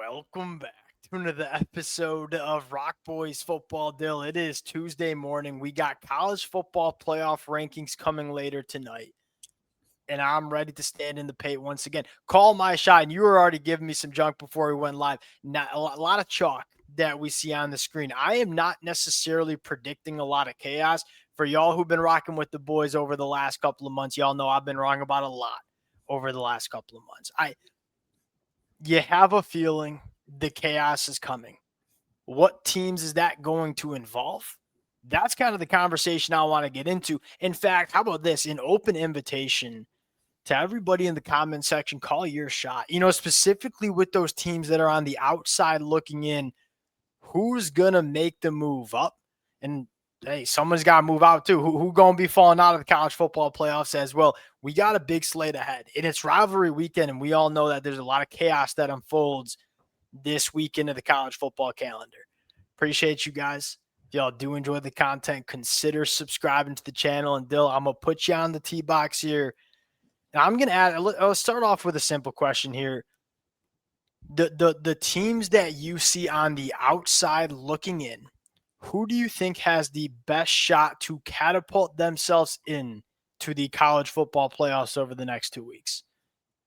Welcome back to another episode of Rock Boys Football Dill. It is Tuesday morning. We got college football playoff rankings coming later tonight. And I'm ready to stand in the paint once again. Call my shot. And you were already giving me some junk before we went live. Not a lot of chalk that we see on the screen. I am not necessarily predicting a lot of chaos. For y'all who've been rocking with the boys over the last couple of months, y'all know I've been wrong about a lot over the last couple of months. You have a feeling the chaos is coming. What teams is that going to involve? That's kind of the conversation I want to get into. In fact, how about this? An open invitation to everybody in the comment section, call your shot. Specifically with those teams that are on the outside looking in, who's going to make the move up? And hey, someone's got to move out too. Who going to be falling out of the college football playoffs as well? We got a big slate ahead, and it's rivalry weekend, and we all know that there's a lot of chaos that unfolds this weekend of the college football calendar. Appreciate you guys. If y'all do enjoy the content, consider subscribing to the channel. And Dill, I'm going to put you on the tee box here. And I'm going to I'll start off with a simple question here. The teams that you see on the outside looking in, who do you think has the best shot to catapult themselves in to the college football playoffs over the next 2 weeks?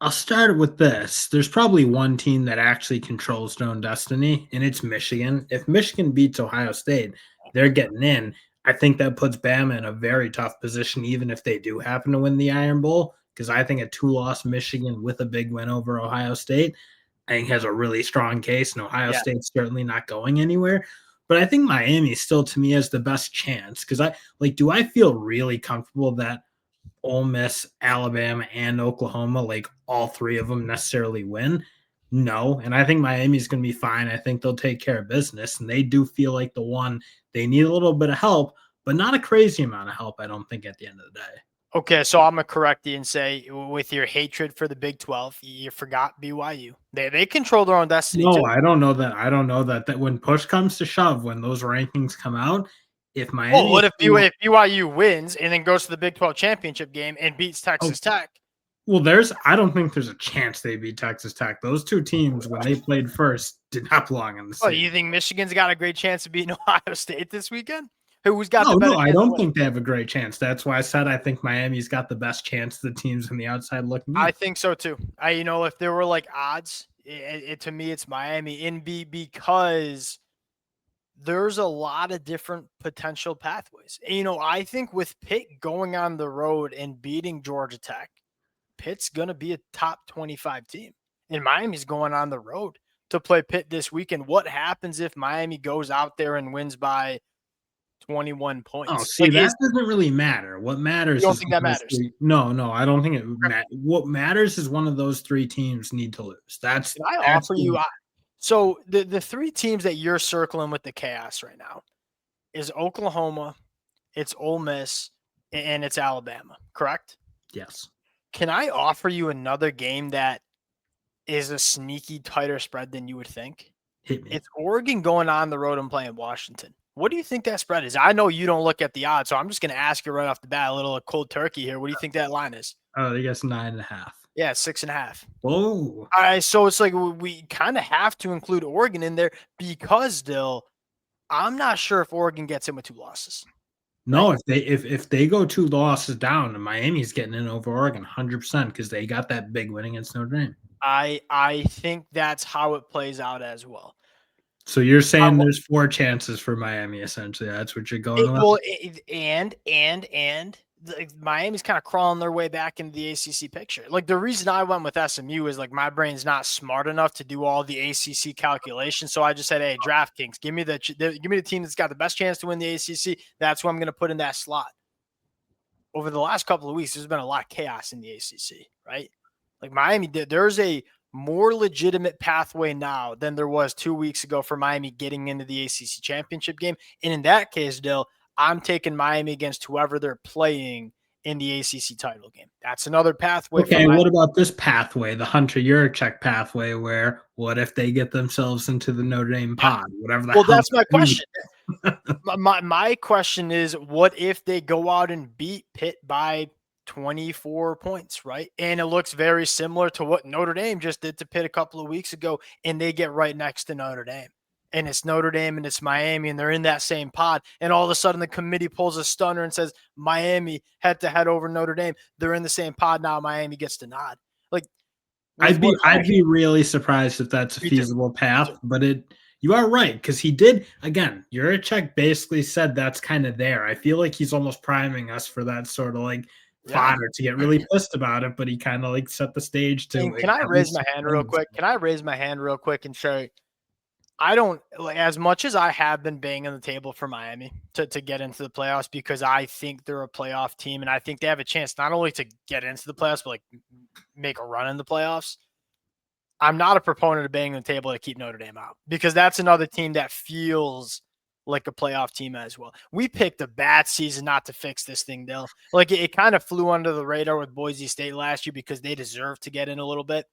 I'll start with this. There's probably one team that actually controls their own destiny, and it's Michigan. If Michigan beats Ohio State, they're getting in. I think that puts Bama in a very tough position, even if they do happen to win the Iron Bowl, because I think a 2-loss Michigan with a big win over Ohio State, I think has a really strong case, and Ohio State's certainly not going anywhere. But I think Miami still, to me, has the best chance, because do I feel really comfortable that Ole Miss, Alabama, and Oklahoma, all three of them necessarily win? No. And I think Miami's going to be fine. I think they'll take care of business. And they do feel like the one they need a little bit of help, but not a crazy amount of help, I don't think, at the end of the day. Okay, so I'm going to correct you and say, with your hatred for the Big 12, you forgot BYU. They control their own destiny, No, too. I don't know that. I don't know that when push comes to shove, when those rankings come out, if Miami... what if BYU wins and then goes to the Big 12 championship game and beats Texas Tech? Well, I don't think there's a chance they beat Texas Tech. Those two teams, when they played first, did not belong in the same. Oh, you think Michigan's got a great chance of beating Ohio State this weekend? Who's got the better chance? No, I don't think they have a great chance. That's why I said I think Miami's got the best chance. The teams on the outside looking in. I think so too. If there were odds, to me it's Miami because there's a lot of different potential pathways. I think with Pitt going on the road and beating Georgia Tech, Pitt's going to be a top 25 team. And Miami's going on the road to play Pitt this weekend. What happens if Miami goes out there and wins by 21 points? Oh, see, that doesn't really matter. What matters you don't think that matters? No, I don't think it matters. What matters is one of those three teams need to lose. That's Can I offer you so the three teams that you're circling with the chaos right now is Oklahoma, it's Ole Miss, and it's Alabama, correct? Yes. Can I offer you another game that is a sneaky tighter spread than you would think? Hit me. It's Oregon going on the road and playing Washington. What do you think that spread is? I know you don't look at the odds, so I'm just going to ask you right off the bat, a little cold turkey here. What do you think that line is? I guess 9.5. Yeah, 6.5. Oh. All right, so it's we kind of have to include Oregon in there because, Dill, I'm not sure if Oregon gets in with 2 losses. No, right? if they go 2 losses down, Miami's getting in over Oregon 100% because they got that big win against Notre Dame. I think that's how it plays out as well. So you're saying there's 4 chances for Miami, essentially. That's what you're going with? Well, and Miami's kind of crawling their way back into the ACC picture. The reason I went with SMU is my brain's not smart enough to do all the ACC calculations. So I just said, hey, DraftKings, give me the team that's got the best chance to win the ACC. That's who I'm going to put in that slot. Over the last couple of weeks, there's been a lot of chaos in the ACC, right? Miami, there's a more legitimate pathway now than there was 2 weeks ago for Miami getting into the ACC championship game. And in that case, Dill, I'm taking Miami against whoever they're playing in the ACC title game. That's another pathway. Okay, what about this pathway, the Hunter Yurachek pathway, where what if they get themselves into the Notre Dame pod, whatever that? Well, that's my question. my question is, what if they go out and beat Pitt by 24 points, right? And it looks very similar to what Notre Dame just did to Pitt a couple of weeks ago, and they get right next to Notre Dame. And it's Notre Dame and it's Miami, and they're in that same pod. And all of a sudden, the committee pulls a stunner and says, Miami head to head over Notre Dame. They're in the same pod now. Miami gets the nod. Like, I'd be really surprised if that's a feasible path, but you are right, because he did, again, Juracek basically said that's kind of there. I feel like he's almost priming us for that sort of like fodder to get really pissed about it, but he kind of like set the stage to. And can I raise my hand real quick? Can I raise my hand real quick and say, I don't, like, as much as I have been banging the table for Miami to get into the playoffs, because I think they're a playoff team and I think they have a chance not only to get into the playoffs, but like make a run in the playoffs. I'm not a proponent of banging the table to keep Notre Dame out, because that's another team that feels like a playoff team as well. We picked a bad season not to fix this thing, Dill. Like, it kind of flew under the radar with Boise State last year because they deserve to get in a little bit.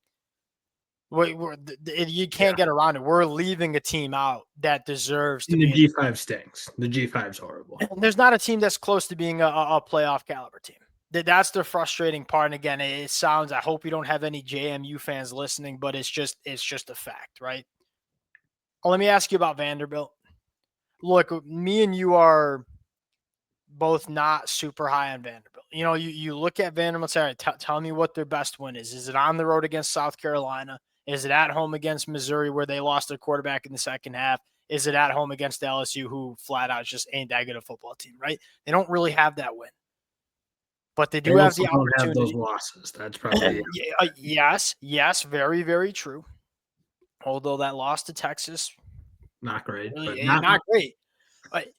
You can't get around it. We're leaving a team out that deserves to be. The G5 stinks. The G5's horrible. And there's not a team that's close to being a playoff caliber team. That's the frustrating part. And again, it sounds, I hope you don't have any JMU fans listening, but it's just a fact, right? Let me ask you about Vanderbilt. Look, me and you are both not super high on Vanderbilt. You know, you look at Vanderbilt and say, tell me what their best win is. Is it on the road against South Carolina? Is it at home against Missouri, where they lost their quarterback in the second half? Is it at home against LSU, who flat out just ain't that good a football team, right? They don't really have that win. But they do have the opportunity. Have those losses. That's probably yes, very, very true. Although that loss to Texas, not great, really, not great. But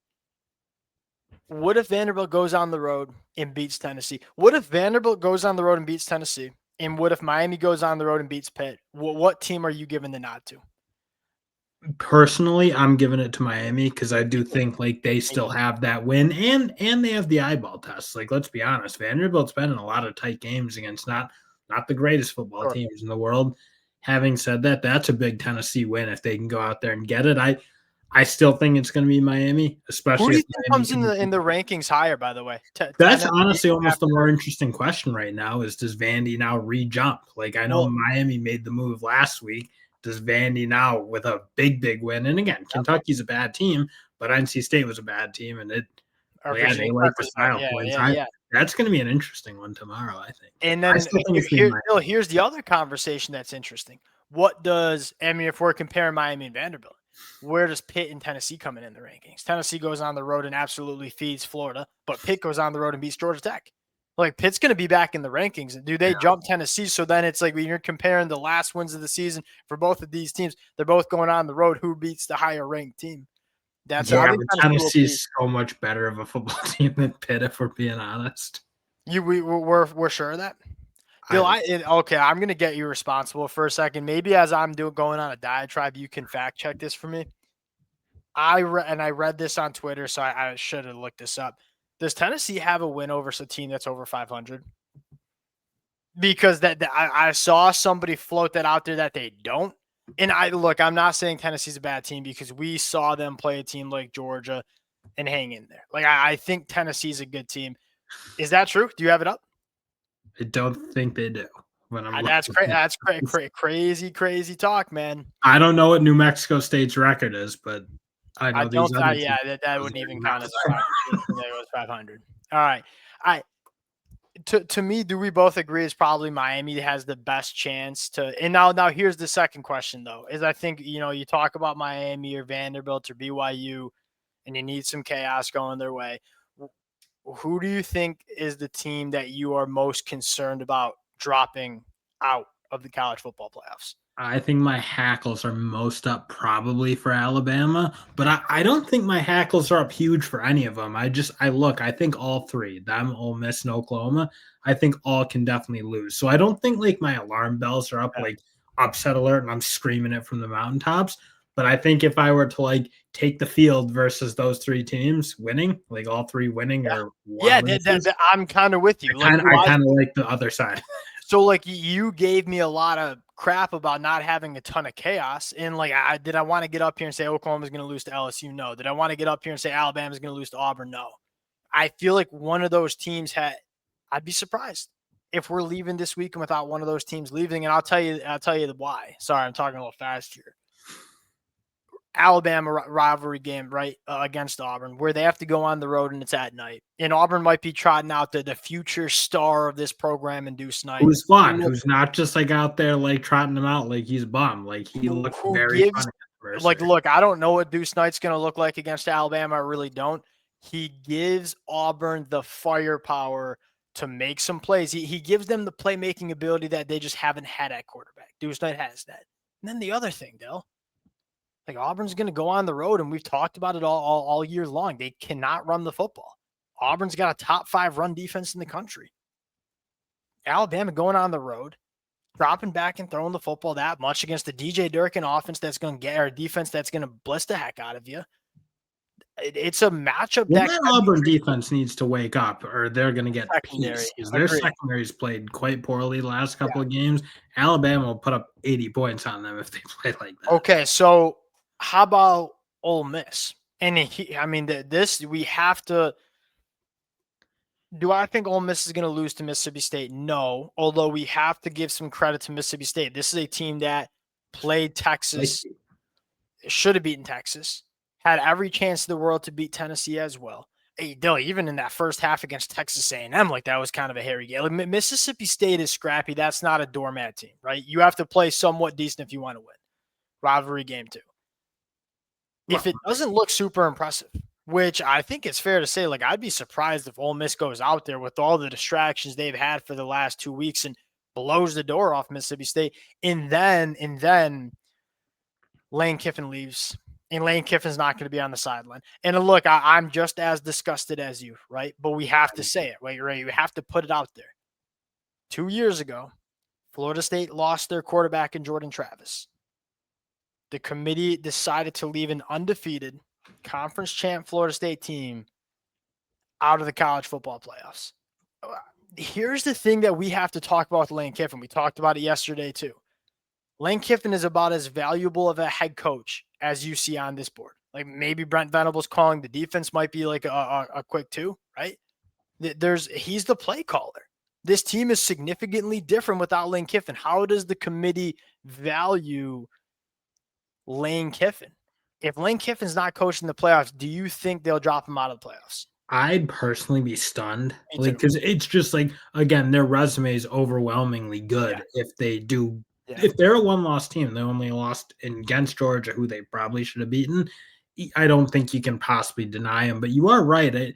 what if Vanderbilt goes on the road and beats Tennessee? What if Vanderbilt goes on the road and beats Tennessee? And what if Miami goes on the road and beats Pitt? What team are you giving the nod to? Personally, I'm giving it to Miami, because I do think like they still have that win, and they have the eyeball test. Like, let's be honest, Vanderbilt's been in a lot of tight games against not the greatest football teams in the world. Having said that, that's a big Tennessee win if they can go out there and get it. I still think it's going to be Miami, especially. Who do you think comes in the rankings higher, by the way? That's honestly almost the more interesting question right now, is does Vandy now re-jump? Like, I know Miami made the move last week. Does Vandy now, with a big win? And again, Kentucky's a bad team, but NC State was a bad team, and they like the style points. That's going to be an interesting one tomorrow, I think. And then here's the other conversation that's interesting. What does, I mean, if we're comparing Miami and Vanderbilt, where does Pitt and Tennessee come in the rankings? Tennessee goes on the road and absolutely feeds Florida, but Pitt goes on the road and beats Georgia Tech. Like, Pitt's going to be back in the rankings. Do they jump Tennessee? So then it's like when you're comparing the last wins of the season for both of these teams, they're both going on the road. Who beats the higher ranked team? Tennessee's so much better of a football team than Pitt, if we're being honest. We're sure of that. Bill, okay, I'm going to get you responsible for a second. Maybe as I'm going on a diatribe, you can fact check this for me. I read this on Twitter, so I should have looked this up. Does Tennessee have a win over a team that's over 500? Because I saw somebody float that out there that they don't. And I'm not saying Tennessee's a bad team, because we saw them play a team like Georgia and hang in there. Like, I think Tennessee's a good team. Is that true? Do you have it up? I don't think they do. That's crazy talk, man. I don't know what New Mexico State's record is, but I know that wouldn't even count as 500. All right. To me, do we both agree is probably Miami has the best chance to? And now here's the second question, though, is I think, you talk about Miami or Vanderbilt or BYU, and you need some chaos going their way. Who do you think is the team that you are most concerned about dropping out of the college football playoffs? I think my hackles are most up probably for Alabama, but I don't think my hackles are up huge for any of them. I think all three, them, Ole Miss, and Oklahoma, I think all can definitely lose. So I don't think like my alarm bells are up, like upset alert, and I'm screaming it from the mountaintops. But I think if I were to like take the field versus those three teams winning, like all three winning, or I'm kind of with you. I kind of like the other side. So like you gave me a lot of crap about not having a ton of chaos, and like did I want to get up here and say Oklahoma's going to lose to LSU? No. Did I want to get up here and say Alabama's going to lose to Auburn? No. I feel like one of those teams I'd be surprised if we're leaving this weekend without one of those teams leaving. And I'll tell you the why. Sorry, I'm talking a little fast here. Alabama rivalry game, right, against Auburn, where they have to go on the road and it's at night. And Auburn might be trotting out the future star of this program in Deuce Knight. Who's fun, who's not just like out there like trotting him out like he's bum. Like he looked very fun. Like, look, I don't know what Deuce Knight's going to look like against Alabama. I really don't. He gives Auburn the firepower to make some plays. He gives them the playmaking ability that they just haven't had at quarterback. Deuce Knight has that. And then the other thing, Dale, like Auburn's going to go on the road, and we've talked about it all year long. They cannot run the football. Auburn's got a top 5 run defense in the country. Alabama going on the road, dropping back and throwing the football that much against the DJ Durkin offense that's going to get our defense that's going to blitz the heck out of you. It's a matchup that Auburn defense needs to wake up, or they're going to get secondary. Because their secondary's played quite poorly the last couple of games. Alabama will put up 80 points on them if they play like that. Okay, so how about Ole Miss? And we have to. Do I think Ole Miss is going to lose to Mississippi State? No, although we have to give some credit to Mississippi State. This is a team that played Texas, should have beaten Texas, had every chance in the world to beat Tennessee as well. Hey, Dill, even in that first half against Texas A&M, like that was kind of a hairy game. Like, Mississippi State is scrappy. That's not a doormat team, right? You have to play somewhat decent if you want to win. Rivalry game too. If it doesn't look super impressive, which I think it's fair to say, like I'd be surprised if Ole Miss goes out there with all the distractions they've had for the last 2 weeks and blows the door off Mississippi State. And then Lane Kiffin leaves, and Lane Kiffin's not going to be on the sideline. And look, I'm just as disgusted as you, right? But we have to say it, right? You have to put it out there. 2 years ago, Florida State lost their quarterback in Jordan Travis. The committee decided to leave an undefeated conference champ Florida State team out of the college football playoffs. Here's the thing that we have to talk about with Lane Kiffin. We talked about it yesterday too. Lane Kiffin is about as valuable of a head coach as you see on this board. Like maybe Brent Venables calling the defense might be like a quick 2, right? He's the play caller. This team is significantly different without Lane Kiffin. How does the committee value Lane Kiffin? If Lane Kiffin's not coaching the playoffs, do you think they'll drop him out of the playoffs? I'd personally be stunned. Like, because it's just like, again, their resume is overwhelmingly good if they do. Yeah. If they're a one-loss team, they only lost against Georgia, who they probably should have beaten. I don't think you can possibly deny them. But you are right.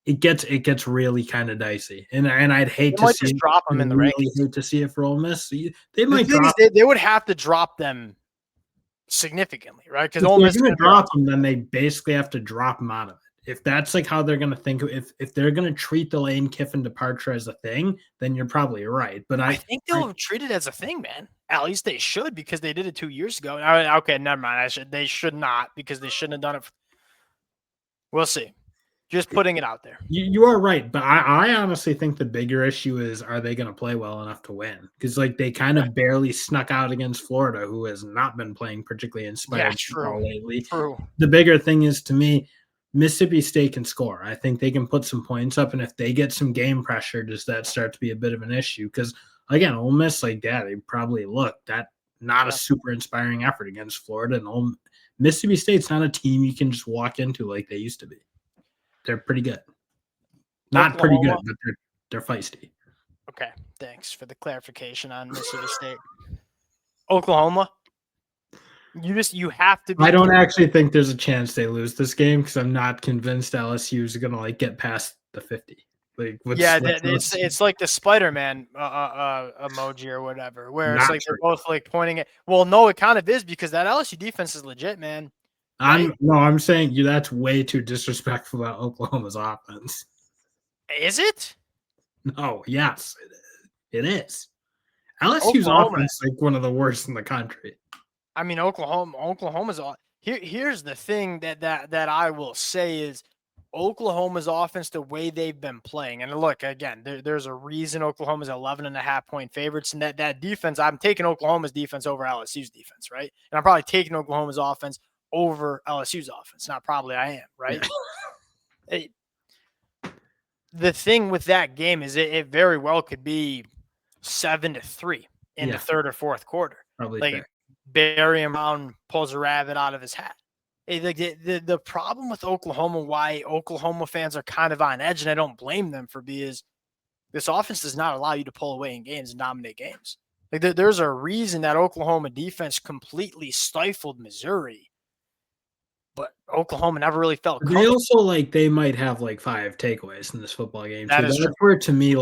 It gets really kind of dicey, and I'd hate to see drop them in the rankings. Hate to see it for Ole Miss. They would have to drop them significantly, right? Because Ole Miss is going to drop them, then they basically have to drop them out of it. If that's like how they're going to think, if they're going to treat the Lane Kiffin departure as a thing, then you're probably right. But I think they'll treat it as a thing, man. At least they should, because they did it 2 years ago. Okay, never mind. They should not, because they shouldn't have done it. We'll see. Just putting it out there. You are right, but I honestly think the bigger issue is, are they going to play well enough to win? Because like they kind of barely snuck out against Florida, who has not been playing particularly inspired lately. True. The bigger thing is, to me, Mississippi State can score. I think they can put some points up, and if they get some game pressure, does that start to be a bit of an issue? Because again, Ole Miss, like they probably not a super inspiring effort against Florida, and Mississippi State's not a team you can just walk into like they used to be. They're pretty good. Not Oklahoma. Pretty good, but they're feisty. Okay, thanks for the clarification on Mississippi State. Oklahoma, you have to be. I don't actually think there's a chance they lose this game, because I'm not convinced LSU is going to like get past the 50. Like, it's like the Spider-Man emoji or whatever, where it's like they're both like pointing at. Well, no, it kind of is, because that LSU defense is legit, man. Right? I'm saying that's way too disrespectful about Oklahoma's offense. Is it? No, yes, it is. LSU's offense is like one of the worst in the country. I mean, Oklahoma's here's the thing that I will say is Oklahoma's offense, the way they've been playing. And look, again, there's a reason Oklahoma's 11.5-point favorites, and that defense, I'm taking Oklahoma's defense over LSU's defense, right? And I'm probably taking Oklahoma's offense over LSU's offense. Not probably, I am, right? Hey, the thing with that game is it very well could be 7-3 in the third or fourth quarter. Probably Like fair. Barry Brown pulls a rabbit out of his hat. Like the problem with Oklahoma, why Oklahoma fans are kind of on edge, and I don't blame them for is this offense does not allow you to pull away in games and dominate games. Like there's a reason that Oklahoma defense completely stifled Missouri, but Oklahoma never really felt They comfortable. also they might have 5 takeaways in this football game That too. is That's true. where to me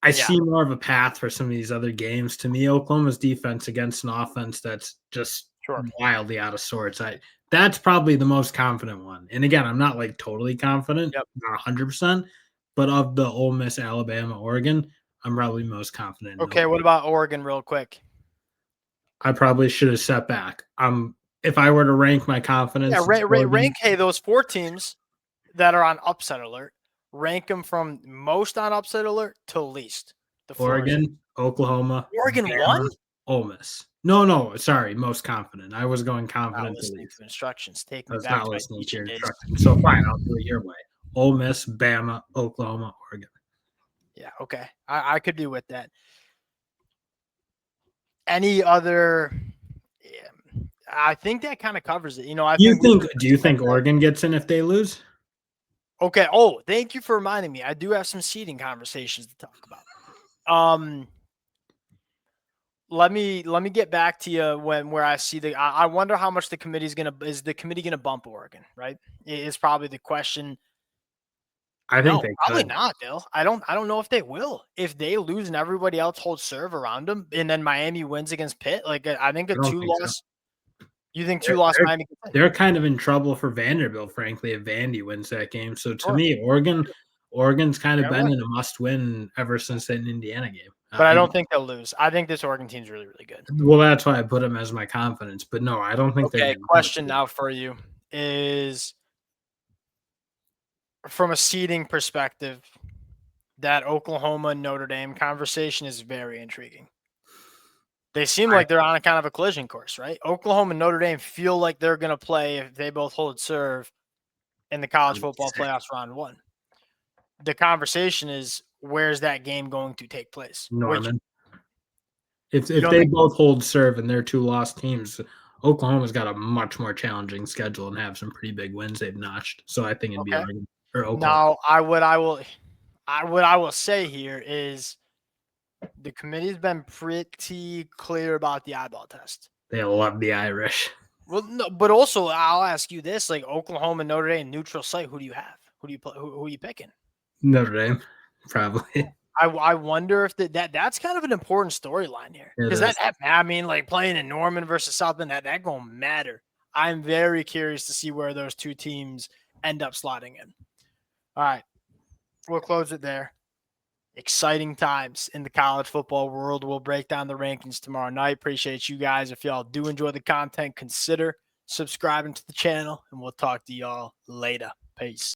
I Yeah. see more of a path for some of these other games. To me, Oklahoma's defense against an offense that's just Sure. wildly out of sorts. That's probably the most confident one. And again, I'm not totally confident, Yep. not 100%, but of the Ole Miss, Alabama, Oregon, I'm probably most confident. Okay, what about Oregon real quick? I probably should have set back. If I were to rank my confidence, rank those 4 teams that are on upset alert. Rank them from most on upset alert to least. The Oregon, Oklahoma, Oregon Bama, won? Ole Miss. No, sorry, most confident. I was going confident to Listening least. to instructions. Take I me was back not to my listening to teaching your days. instructions. So fine, I'll do it your way. Ole Miss, Bama, Oklahoma, Oregon. Yeah, okay. I could do with that. Any other? Yeah, I think that kind of covers it. Do you think Oregon gets in if they lose? Okay. Oh, thank you for reminding me. I do have some seeding conversations to talk about. Let me get back to you where I see I wonder how much the committee is the committee gonna bump Oregon, right? Is probably the question. I think they probably could. not, Bill. I don't know if they will. If they lose and everybody else holds serve around them, and then Miami wins against Pitt, I think a 2-loss. So. You think 2-loss Miami? They're kind of in trouble for Vanderbilt, frankly, if Vandy wins that game. So to me, Oregon's kind of been in a must-win ever since that Indiana game. But I don't think they'll lose. I think this Oregon team's really, really good. Well, that's why I put them as my confidence. But no, I don't think they're going to. Question now for you is, from a seeding perspective, that Oklahoma Notre Dame conversation is very intriguing. They seem like they're on a kind of a collision course, right? Oklahoma and Notre Dame feel like they're going to play if they both hold serve in the college football playoffs round 1. The conversation is, where's that game going to take place? Norman. If they both hold serve and they're 2 lost teams, Oklahoma's got a much more challenging schedule and have some pretty big wins they've notched. So I think it'd be Oregon or Oklahoma. Now, what I will say here is the committee's been pretty clear about the eyeball test. They love the Irish. Well, no, but also I'll ask you this: Oklahoma, Notre Dame, neutral site. Who do you have? Who do you who are you picking? Notre Dame, probably. I wonder if that's kind of an important storyline here, because playing in Norman versus South Bend, that gonna matter. I'm very curious to see where those 2 teams end up slotting in. All right, we'll close it there. Exciting times in the college football world. We'll break down the rankings tomorrow night. Appreciate you guys. If y'all do enjoy the content, consider subscribing to the channel, and we'll talk to y'all later. Peace.